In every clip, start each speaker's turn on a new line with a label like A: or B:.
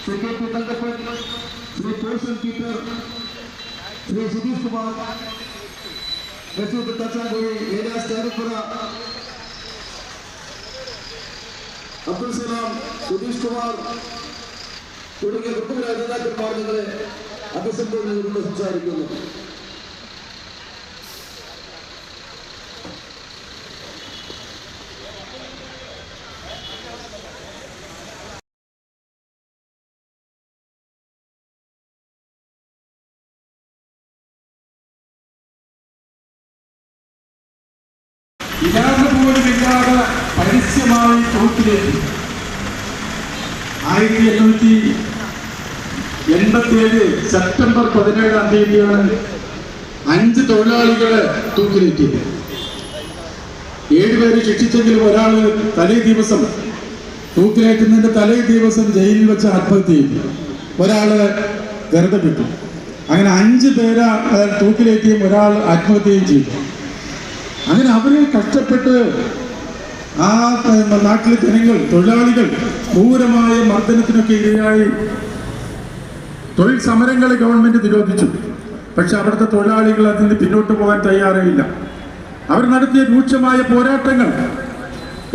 A: Secretary Thankappan, Shri Poshan Peter, Shri Sudheesh Kumar, Masood Thachankuzhi, Elias Charappura, Abdul Salam, Sudheesh Kumar തുടങ്ങിയ കുട്ടികളെ നേതാക്കന്മാർ നിങ്ങളെ അഭിസംബോധന ചെയ്തുകൊണ്ട് സംസാരിക്കുന്നു.
B: ഇല്ലാതെ പോലുമില്ലാതെ പരസ്യമായി തൂക്കിലേറ്റി 1887 സെപ്റ്റംബർ 17-ാം തീയതിയാണ് 5 തൊഴിലാളികളെ തൂക്കിലേറ്റിയത്. 7 പേര് ശിക്ഷിച്ചെങ്കിലും ഒരാള് തലേ ദിവസം തൂക്കിലേറ്റുന്നതിന്റെ തലേ ദിവസം ജയിലിൽ വെച്ച് ആത്മഹത്യ ചെയ്തു, ഒരാള് വെറുതെ വിട്ടു. അങ്ങനെ 5 പേരെ തൂക്കിലേറ്റിയും ഒരാൾ ആത്മഹത്യയും ചെയ്തു. അങ്ങനെ അവര് കഷ്ടപ്പെട്ട് ആ നാട്ടിലെ ജനങ്ങൾ, തൊഴിലാളികൾ ക്രൂരമായ മർദ്ദനത്തിനൊക്കെ ഇരയായി തൊഴിൽ സമരങ്ങളെ ഗവൺമെന്റ് നിരോധിച്ചു. പക്ഷെ അവിടുത്തെ തൊഴിലാളികൾ അതിന് പിന്നോട്ട് പോകാൻ തയ്യാറായില്ല. അവർ നടത്തിയ രൂക്ഷമായ പോരാട്ടങ്ങൾ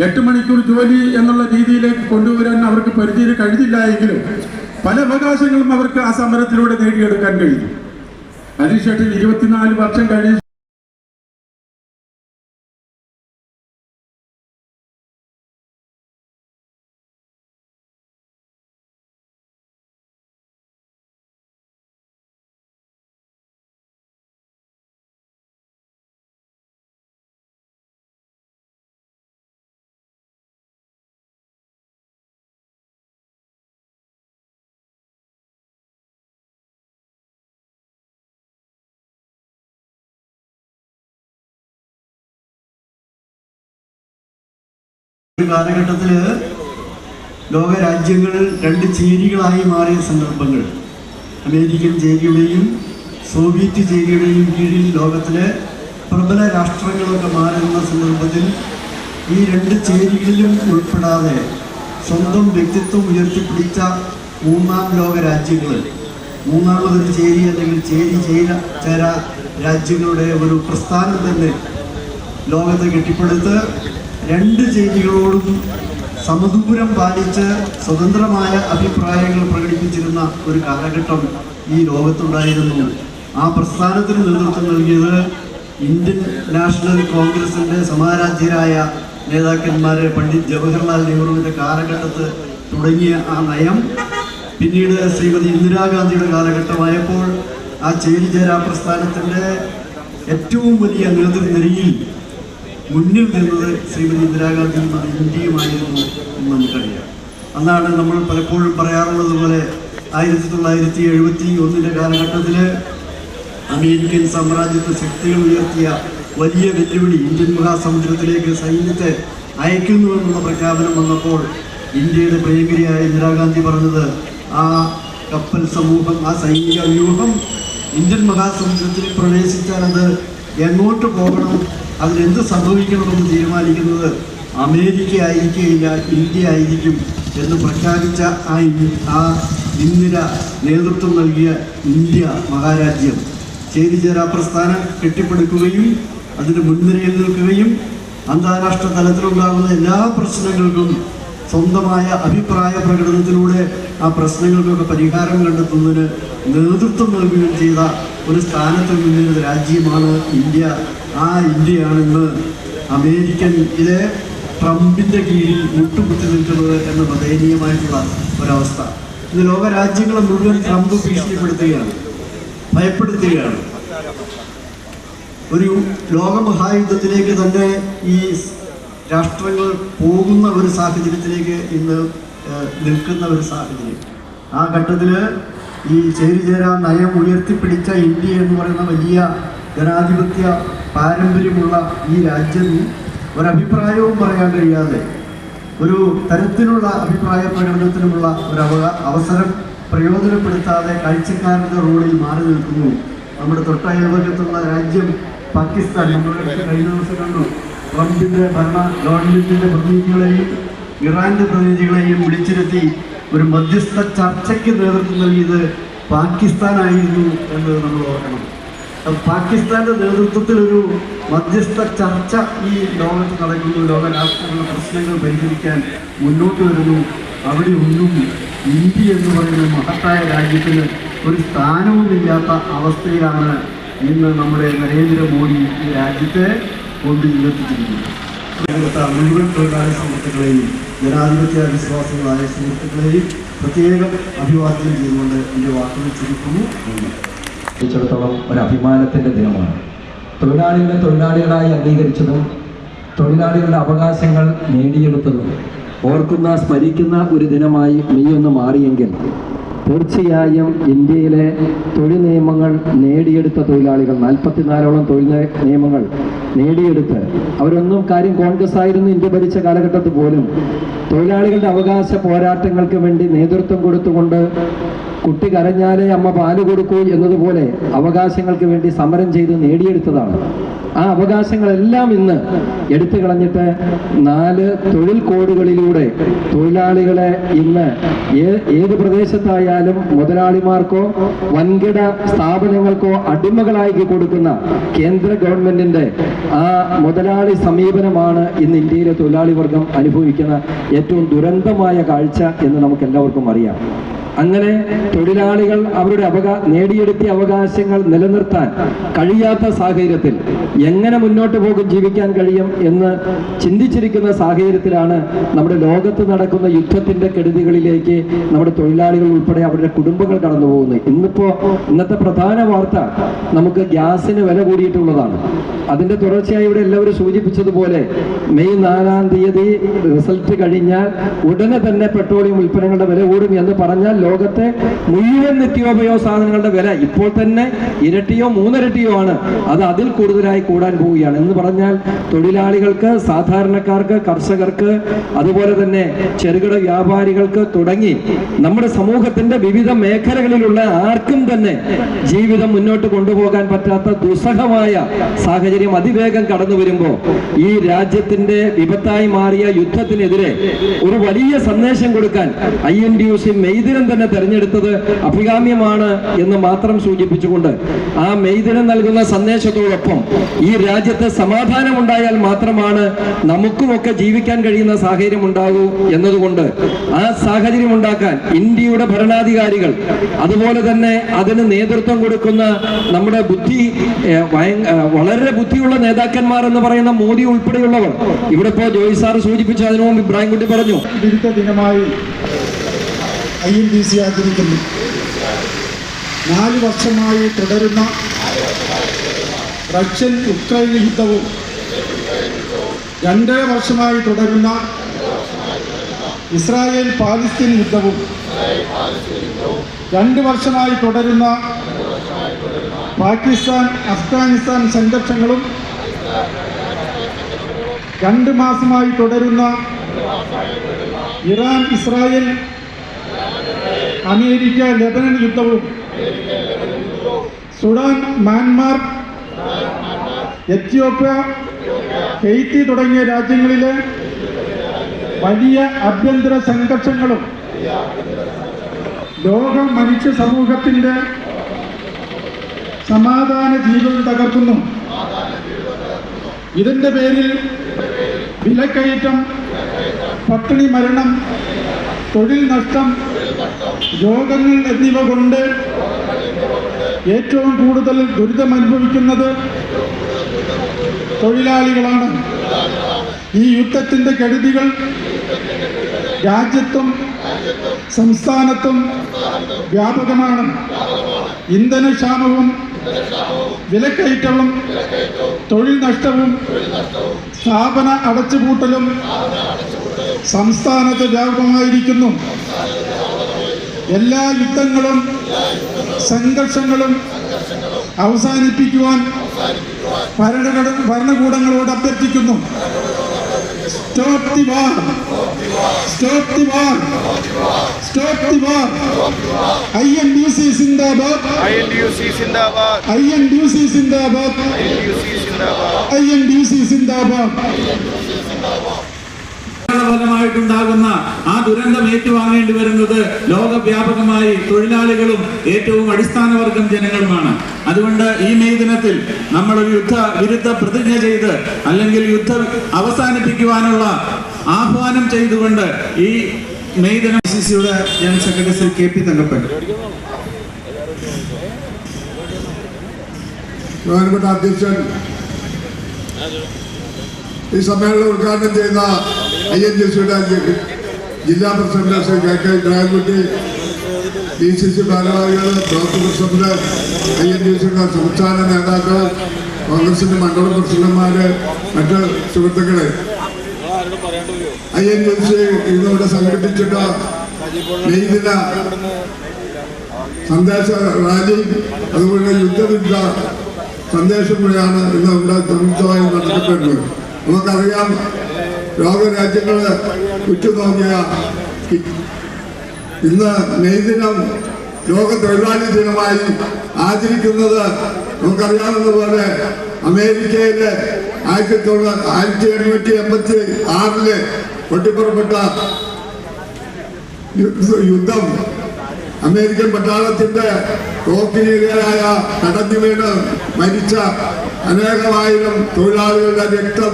B: 8 മണിക്കൂർ ജോലി എന്നുള്ള രീതിയിലേക്ക് കൊണ്ടുവരാൻ അവർക്ക് പരിധിയിൽ കഴിഞ്ഞില്ല എങ്കിലും പല അവകാശങ്ങളും അവർക്ക് ആ സമരത്തിലൂടെ നേടിയെടുക്കാൻ കഴിഞ്ഞു. അതിനുശേഷം 24 വർഷം കഴിഞ്ഞ
C: കാലഘട്ടത്തില് ലോകരാജ്യങ്ങൾ 2 ചേരികളായി മാറിയ സന്ദർഭങ്ങൾ, അമേരിക്കൻ ചേരിയുടെയും സോവിയറ്റ് ചേരിയുടെയും കീഴിൽ ലോകത്തിലെ പ്രബല രാഷ്ട്രങ്ങളൊക്കെ മാറുന്ന സന്ദർഭത്തിൽ ഈ 2 ചേരികളിലും ഉൾപ്പെടാതെ സ്വന്തം വ്യക്തിത്വം ഉയർത്തിപ്പിടിച്ച 3ാം ലോക രാജ്യങ്ങൾ, മൂന്നാമതൊരു ചേരി അല്ലെങ്കിൽ ചേര രാജ്യങ്ങളുടെ ഒരു പ്രസ്ഥാനം തന്നെ ലോകത്തെ കെട്ടിപ്പടുത്ത് 2 ചേരികളോടും സമദൂരം പാലിച്ച് സ്വതന്ത്രമായ അഭിപ്രായങ്ങൾ പ്രകടിപ്പിച്ചിരുന്ന ഒരു കാലഘട്ടം ഈ ലോകത്തുണ്ടായിരുന്നു. ആ പ്രസ്ഥാനത്തിന് നേതൃത്വം നൽകിയത് ഇന്ത്യൻ നാഷണൽ കോൺഗ്രസിൻ്റെ സമാരാധ്യരായ നേതാക്കന്മാരെ പണ്ഡിറ്റ് ജവഹർലാൽ നെഹ്റുവിൻ്റെ കാലഘട്ടത്ത് തുടങ്ങിയ ആ നയം പിന്നീട് ശ്രീമതി ഇന്ദിരാഗാന്ധിയുടെ കാലഘട്ടമായപ്പോൾ ആ ചേരിചേരാ പ്രസ്ഥാനത്തിൻ്റെ ഏറ്റവും വലിയ നേതൃനിരയിൽ മുന്നിൽ നിന്നത് ശ്രീമതി ഇന്ദിരാഗാന്ധിയും ഇന്ത്യയുമായിരുന്നു എന്ന് നമുക്കറിയാം. അന്നാണ് നമ്മൾ പലപ്പോഴും പറയാറുള്ളത് പോലെ 1971 കാലഘട്ടത്തിൽ അമേരിക്കൻ സാമ്രാജ്യത്വ ശക്തികൾ ഉയർത്തിയ വലിയ വെല്ലുവിളി, ഇന്ത്യൻ മഹാസമുദ്രത്തിലേക്ക് സൈന്യത്തെ അയക്കുന്നുവെന്നുള്ള പ്രഖ്യാപനം വന്നപ്പോൾ ഇന്ത്യയുടെ പ്രിയങ്കരിയായ ഇന്ദിരാഗാന്ധി പറഞ്ഞത് ആ കപ്പൽ സമൂഹം, ആ സൈനിക വ്യൂഹം ഇന്ത്യൻ മഹാസമുദ്രത്തിൽ പ്രവേശിച്ചാൽ അത് എങ്ങോട്ട് പോകണം, അതിനെന്ത് സംഭവിക്കണമെന്ന് തീരുമാനിക്കുന്നത് അമേരിക്ക ആയിരിക്കുകയില്ല, ഇന്ത്യ ആയിരിക്കും എന്ന് പ്രഖ്യാപിച്ച ആ ഇന്ദിര നേതൃത്വം നൽകിയ ഇന്ത്യ മഹാരാജ്യം ചേരിചേരാ പ്രസ്ഥാനം കെട്ടിപ്പടുക്കുകയും അതിന് മുൻനിരയിൽ നിൽക്കുകയും അന്താരാഷ്ട്ര തലത്തിലുണ്ടാകുന്ന എല്ലാ പ്രശ്നങ്ങൾക്കും സ്വന്തമായ അഭിപ്രായ പ്രകടനത്തിലൂടെ ആ പ്രശ്നങ്ങൾക്കൊക്കെ പരിഹാരം കണ്ടെത്തുന്നതിന് നേതൃത്വം നൽകുകയും ചെയ്ത ഒരു സ്ഥാനത്ത് നിന്നിരുന്ന രാജ്യമാണ് ഇന്ത്യ. ആ ഇന്ത്യയാണ് ഇന്ന് അമേരിക്കനിലെ ട്രംപിൻ്റെ കീഴിൽ മുട്ടുകുത്തി നിൽക്കുന്നത് എന്ന ദയനീയമായിട്ടുള്ള ഒരവസ്ഥ. ഇന്ന് ലോകരാജ്യങ്ങളെ മുഴുവൻ ട്രംപ് ഭീഷണിപ്പെടുത്തുകയാണ്, ഭയപ്പെടുത്തുകയാണ്. ഒരു ലോകമഹായുദ്ധത്തിലേക്ക് തന്നെ ഈ രാഷ്ട്രങ്ങൾ പോകുന്ന ഒരു സാഹചര്യത്തിലേക്ക് ഇന്ന് നിൽക്കുന്ന ഒരു സാഹചര്യം. ആ ഘട്ടത്തിൽ ഈ ചേരിചേരാ നയം ഉയർത്തിപ്പിടിച്ച ഇന്ത്യ എന്ന് പറയുന്ന വലിയ ജനാധിപത്യ പാരമ്പര്യമുള്ള ഈ രാജ്യം ഒരഭിപ്രായവും പറയാൻ കഴിയാതെ ഒരു തരത്തിലുള്ള അഭിപ്രായ പ്രകടനത്തിനുമുള്ള ഒരു അവസരം പ്രയോജനപ്പെടുത്താതെ കാഴ്ചക്കാരൻ്റെ റോളിൽ മാറി നിൽക്കുന്നു. നമ്മുടെ തൊട്ടയൽവകത്തുള്ള രാജ്യം പാകിസ്ഥാൻ, നമ്മൾ കഴിഞ്ഞ ദിവസം കണ്ടു, ട്രംപിൻ്റെ ഭരണ ഗവൺമെൻറ്റിൻ്റെ പ്രതിനിധികളെയും ഇറാൻ്റെ പ്രതിനിധികളെയും വിളിച്ചിരുത്തി ഒരു മധ്യസ്ഥ ചർച്ചയ്ക്ക് നേതൃത്വം നൽകിയത് പാകിസ്ഥാനായിരുന്നു എന്ന് നമ്മൾ ഓർക്കണം. പാകിസ്ഥാന്റെ നേതൃത്വത്തിൽ ഒരു മധ്യസ്ഥ ചർച്ച ഈ ലോകത്ത് നടക്കുന്നു, ലോക രാഷ്ട്രങ്ങളുടെ പ്രശ്നങ്ങൾ പരിഹരിക്കാൻ മുന്നോട്ട് വരുന്നു. അവിടെ ഒന്നും ഇന്ത്യ എന്ന് പറയുന്ന മഹത്തായ രാജ്യത്തിന് ഒരു സ്ഥാനവുമില്ലാത്ത അവസ്ഥയിലാണ് ഇന്ന് നമ്മുടെ നരേന്ദ്രമോദി ഈ രാജ്യത്തെ കൊണ്ട് എത്തിച്ചിരിക്കുന്നത്. മുഴുവൻ തൊഴിലാളി സുഹൃത്തുക്കളെയും ജനാധിപത്യ വിശ്വാസികളായ സുഹൃത്തുക്കളെയും പ്രത്യേകം അഭിവാദ്യം ചെയ്തുകൊണ്ട് എൻ്റെ വാക്കുകൾ ചുരുക്കുന്നു.
D: സംബന്ധിച്ചിടത്തോളം ഒരു അഭിമാനത്തിൻ്റെ ദിനമാണ്. തൊഴിലാളികളെ തൊഴിലാളികളായി അംഗീകരിച്ചതും തൊഴിലാളികളുടെ അവകാശങ്ങൾ നേടിയെടുത്തതും ഓർക്കുന്ന സ്മരിക്കുന്ന ഒരു ദിനമായി മെയ് 1 മാറിയെങ്കിൽ തീർച്ചയായും ഇന്ത്യയിലെ തൊഴിൽ നിയമങ്ങൾ നേടിയെടുത്ത തൊഴിലാളികൾ 44ഓളം തൊഴിൽ നിയമങ്ങൾ നേടിയെടുത്ത് അവരൊന്നും കാര്യം കോൺഗ്രസ് ആയിരുന്നു ഇന്ത്യ ഭരിച്ച കാലഘട്ടത്തിൽ പോലും തൊഴിലാളികളുടെ അവകാശ പോരാട്ടങ്ങൾക്ക് വേണ്ടി നേതൃത്വം കൊടുത്തുകൊണ്ട് കുട്ടി കരഞ്ഞാലേ അമ്മ പാല് കൊടുക്കൂ എന്നതുപോലെ അവകാശങ്ങൾക്ക് വേണ്ടി സമരം ചെയ്ത് നേടിയെടുത്തതാണ്. ആ അവകാശങ്ങളെല്ലാം ഇന്ന് എടുത്തു കളഞ്ഞിട്ട് 4 തൊഴിൽ കോഡുകളിലൂടെ തൊഴിലാളികളെ ഇന്ന് ഏത് പ്രദേശത്തായാലും മുതലാളിമാർക്കോ വൻകിട സ്ഥാപനങ്ങൾക്കോ അടിമകളാക്കി കൊടുക്കുന്ന കേന്ദ്ര ഗവൺമെന്റിന്റെ ആ മുതലാളി സമീപനമാണ് ഇന്ന് ഇന്ത്യയിലെ തൊഴിലാളി വർഗം അനുഭവിക്കുന്ന ഏറ്റവും ദുരന്തമായ കാഴ്ച എന്ന് നമുക്ക് എല്ലാവർക്കും അറിയാം. അങ്ങനെ തൊഴിലാളികൾ അവരുടെ നേടിയെടുത്തിയ അവകാശങ്ങൾ നിലനിർത്താൻ കഴിയാത്ത സാഹചര്യത്തിൽ എങ്ങനെ മുന്നോട്ട് പോകും, ജീവിക്കാൻ കഴിയും എന്ന് ചിന്തിച്ചിരിക്കുന്ന സാഹചര്യത്തിലാണ് നമ്മുടെ ലോകത്ത് നടക്കുന്ന യുദ്ധത്തിന്റെ കെടുതികളിലേക്ക് നമ്മുടെ തൊഴിലാളികൾ ഉൾപ്പെടെ അവരുടെ കുടുംബങ്ങൾ കടന്നു പോകുന്നത്. ഇന്നത്തെ പ്രധാന വാർത്ത നമുക്ക് ഗ്യാസിന് വില കൂടിയിട്ടുള്ളതാണ്. അതിന്റെ തുടർച്ചയായി ഇവിടെ എല്ലാവരും സൂചിപ്പിച്ചതുപോലെ മെയ് 4-ാം തീയതി റിസൾട്ട് കഴിഞ്ഞാൽ ഉടനെ തന്നെ പെട്രോളിയം ഉൽപ്പന്നങ്ങളുടെ വില കൂടും എന്ന് പറഞ്ഞാൽ ലോകത്തെ മുഴുവൻ നിത്യോപയോഗ സാധനങ്ങളുടെ വില ഇപ്പോൾ തന്നെ ഇരട്ടിയോ 3 ഇരട്ടിയോ ആണ്. അത് അതിൽ കൂടുതലായി കൂടാൻ പോവുകയാണ് എന്ന് പറഞ്ഞാൽ തൊഴിലാളികൾക്ക്, സാധാരണക്കാർക്ക്, കർഷകർക്ക്, അതുപോലെ തന്നെ ചെറുകിട വ്യാപാരികൾക്ക് തുടങ്ങി നമ്മുടെ സമൂഹത്തിന്റെ വിവിധ മേഖലകളിലുള്ള ആർക്കും തന്നെ ജീവിതം മുന്നോട്ട് കൊണ്ടുപോകാൻ പറ്റാത്ത ദുസ്സഹമായ സാഹചര്യം അതിവേഗം കടന്നു വരുമ്പോൾ ഈ രാജ്യത്തിന്റെ വിപത്തായി മാറിയ യുദ്ധത്തിനെതിരെ ഒരു വലിയ സന്ദേശം കൊടുക്കാൻ INTUC മെയ് ദിനം തന്നെ തെരഞ്ഞെടുത്തത് അഭികാമ്യമാണ് എന്ന് മാത്രം സൂചിപ്പിച്ചുകൊണ്ട് ആ മെയ് ദിനം നൽകുന്ന സന്ദേശത്തോടൊപ്പം ഈ രാജ്യത്ത് സമാധാനം ഉണ്ടായാൽ മാത്രമാണ് നമുക്കുമൊക്കെ ജീവിക്കാൻ കഴിയുന്ന സാഹചര്യം ഉണ്ടാകൂ എന്നതുകൊണ്ട് ആ സാഹചര്യം ഉണ്ടാക്കാൻ ഇന്ത്യയുടെ ഭരണാധികാരികൾ, അതുപോലെ തന്നെ അതിന് നേതൃത്വം കൊടുക്കുന്ന നമ്മുടെ വളരെ ബുദ്ധിയുള്ള നേതാക്കന്മാർ എന്ന് പറയുന്ന മോദി ഉൾപ്പെടെയുള്ളവർ, ഇവിടെ ഇപ്പോൾ ജോയ് സാർ സൂചിപ്പിച്ചു, അതിനു മുമ്പ് ഇബ്രാഹിം കുട്ടി പറഞ്ഞു,
B: വിരുദ്ധ ദിനമായി INTUC ആചരിക്കുന്നു. 4 വർഷമായി തുടരുന്ന റഷ്യൻ യുക്രൈൻ യുദ്ധവും 2.5 വർഷമായി തുടരുന്ന ഇസ്രായേൽ പാലസ്തീൻ യുദ്ധവും 2 വർഷമായി തുടരുന്ന പാകിസ്ഥാൻ അഫ്ഗാനിസ്ഥാൻ സംഘർഷങ്ങളും 2 മാസമായി തുടരുന്ന ഇറാൻ ഇസ്രായേൽ അമേരിക്ക ലെബനൻ യുദ്ധവും സുഡാൻ മ്യാൻമാർ എത്യോപ്യ ഹെയ്ത്തി തുടങ്ങിയ രാജ്യങ്ങളിലെ വലിയ ആഭ്യന്തര സംഘർഷങ്ങളും ലോക മനുഷ്യ സമൂഹത്തിന്റെ സമാധാന ജീവിതം തകർക്കുന്നു. ഇതിന്റെ പേരിൽ വിലക്കയറ്റം, പട്ടിണി മരണം, തൊഴിൽ നഷ്ടം, രോഗങ്ങൾ എന്നിവ കൊണ്ട് ഏറ്റവും കൂടുതൽ ദുരിതമനുഭവിക്കുന്നത് തൊഴിലാളികളാണ്. ഈ യുദ്ധത്തിന്റെ കെടുതികൾ രാജ്യത്തും സംസ്ഥാനത്തും വ്യാപകമാണ്. ഇന്ധനക്ഷാമവും വിലക്കയറ്റവും തൊഴിൽ നഷ്ടവും സ്ഥാപന അടച്ചുപൂട്ടലും സംസ്ഥാനത്ത് വ്യാപകമായിരിക്കുന്നു. എല്ലാ യുദ്ധങ്ങളും സംഘർഷങ്ങളും അവസാനിപ്പിക്കുവാൻ ഭരണകൂടങ്ങളോട് അഭ്യർത്ഥിക്കുന്നു. Stop the war! Stop the war! Stop the war! INTUC Zindabad!
E: INTUC Zindabad!
B: INTUC Zindabad!
E: INTUC Zindabad!
B: INTUC Zindabad!
A: ഫലമായിട്ട്
B: ഉണ്ടായിട്ടുണ്ടാകുന്ന ആ ദുരന്തം ഏറ്റുവാങ്ങേണ്ടി വരുന്നത് ലോകവ്യാപകമായി തൊഴിലാളികളും ഏറ്റവും അടിസ്ഥാനവർഗം ജനങ്ങളുമാണ്. അതുകൊണ്ട് ഈ മെയ് ദിനത്തിൽ നമ്മൾ ഒരു വിരുദ്ധ പ്രതിജ്ഞ ചെയ്ത് അല്ലെങ്കിൽ യുദ്ധം അവസാനിപ്പിക്കുവാനുള്ള ആഹ്വാനം ചെയ്തുകൊണ്ട് ഈ മെയ് ദിനം
A: ICCയുടെ general secretary Shri KP Thankappan,
F: ബഹുമാനപ്പെട്ട അധ്യക്ഷൻ, ഈ സമ്മേളനം ഉദ്ഘാടനം ചെയ്ത INTUCയുടെ ജില്ലാ president Shri KK Ibrahimkutty, DCC ഭാരവാഹികൾ, ബ്ലോക്ക് പ്രസിഡന്റ്, INTUCയുടെ സംസ്ഥാന നേതാക്കൾ, കോൺഗ്രസിന്റെ മണ്ഡലം പ്രസിഡന്റുമാര്, മറ്റ് സുഹൃത്തുക്കളെ, INTUC ഇന്നിവിടെ സംഘടിപ്പിച്ചിട്ട മെയ് ദിന സന്ദേശ റാലി അതുപോലെ യുദ്ധവിരുദ്ധ സന്ദേശം കൂടെയാണ് ഇന്ന് ഇവിടെ സംയുക്തമായി നടത്തപ്പെടുന്നത്. നമുക്കറിയാം, ലോകരാജ്യങ്ങള് ഉറ്റുനോക്കിയ ഇന്ന് മെയ് ദിനം ലോക തൊഴിലാളി ദിനമായി ആചരിക്കുന്നത് നമുക്കറിയാവുന്നതുപോലെ അമേരിക്കയിലെ 1886 പൊട്ടിപ്പുറപ്പെട്ട യുദ്ധം അമേരിക്കൻ പട്ടാളത്തിന്റെ തോക്കിനിരയായ കടന്നു വീണ് മരിച്ച അനേകമായിരം തൊഴിലാളികളുടെ രക്തം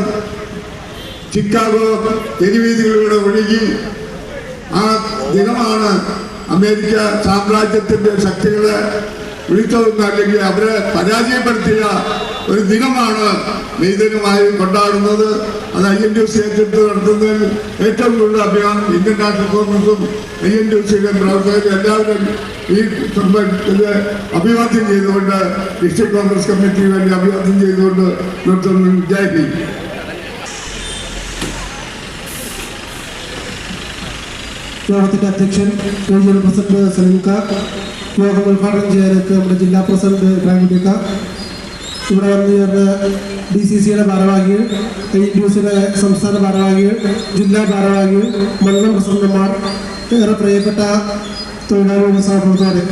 F: ചിക്കാഗോ തെരുവീതികളിലൂടെ ഒഴുകി. ആ ദിനമാണ് അമേരിക്ക സാമ്രാജ്യത്തിന്റെ ശക്തികളെ വിളിച്ചതെന്ന് അല്ലെങ്കിൽ അവരെ പരാജയപ്പെടുത്തിയ ഒരു ദിനമാണ് മെയ് ദിനമായി കൊണ്ടാടുന്നത്. അത് INTUC ഏറ്റെടുത്ത് നടത്തുന്നതിൽ ഏറ്റവും കൂടുതൽ അഭിമാനം ഇന്ത്യൻ നാഷണൽ കോൺഗ്രസും INTUCയുടെ പ്രവർത്തകരും എല്ലാവരും ഈ സംഭവത്തിൽ അഭിവാദ്യം ചെയ്തുകൊണ്ട്, ഡിസ്ട്രിക്ട് കോൺഗ്രസ് കമ്മിറ്റിക്ക് വേണ്ടി അഭിവാദ്യം ചെയ്തുകൊണ്ട് നിർത്തുന്നു. ജയ് ഹിന്ദ്.
G: യോഗത്തിന്റെ അധ്യക്ഷൻ റീജിയണൽ പ്രസിഡന്റ് സലീംക, യോഗം ഉദ്ഘാടനം ചെയ്യാനൊക്കെ നമ്മുടെ ജില്ലാ പ്രസിഡന്റ് ഇബ്രാഹിംകുട്ടിക്ക, ഇവിടെ വന്നു ചേർന്ന DCCയുടെ ഭാരവാഹികൾ, INTUCയുടെ സംസ്ഥാന ഭാരവാഹികൾ, ജില്ലാ ഭാരവാഹികൾ, മണ്ഡലം പ്രസിഡന്റുമാർ, ഏറെ പ്രിയപ്പെട്ട തൊഴിലാളികളുടെ സഹപ്രവർത്തകരെ,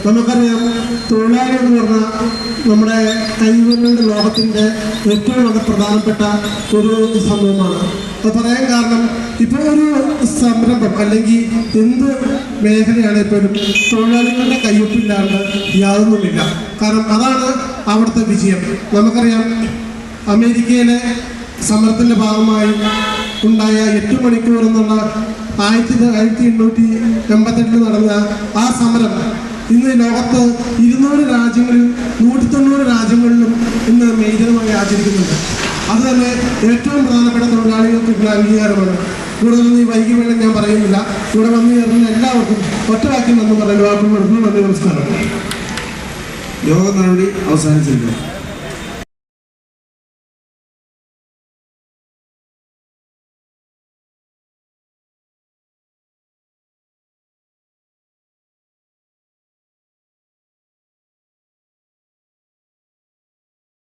G: നമുക്കറിയാം തൊഴിലാളി എന്ന് പറഞ്ഞാൽ നമ്മുടെ കൈവരുടെ ലോകത്തിൻ്റെ ഏറ്റവും പ്രധാനപ്പെട്ട ഒരു സംഭവമാണ്. അത് പറയാൻ കാരണം, ഇപ്പോൾ ഒരു സംരംഭം അല്ലെങ്കിൽ എന്ത് മേഖലയാണെപ്പോലും തൊഴിലാളികളുടെ കയ്യൊപ്പില്ലാണ്ട് യാതൊന്നുമില്ല. കാരണം അതാണ് അവിടുത്തെ വിജയം. നമുക്കറിയാം, അമേരിക്കയിലെ സമരത്തിൻ്റെ ഭാഗമായി ഉണ്ടായ 8 മണിക്കൂർ എന്നുള്ള 1888 നടന്ന ആ സമരം ഇന്ന് ലോകത്ത് 200 രാജ്യങ്ങളിൽ 190 രാജ്യങ്ങളിലും ഇന്ന് മെയ് ദിനമായി ആചരിക്കുന്നുണ്ട്. അത് തന്നെ ഏറ്റവും പ്രധാനപ്പെട്ട തൊഴിലാളികൾക്കുള്ള അംഗീകാരമാണ്. കൂടുതൽ ഈ വൈകി വേണം ഞാൻ പറയുന്നില്ല. ഇവിടെ വന്നു ചേർന്ന എല്ലാവർക്കും ഒറ്റവാക്കിൽ നിന്ന് പറയുന്ന വാക്കുകൾ നന്ദി, നമസ്കാരം.
A: യോഗ നടപടി അവസാനിച്ചിരിക്കുന്നു.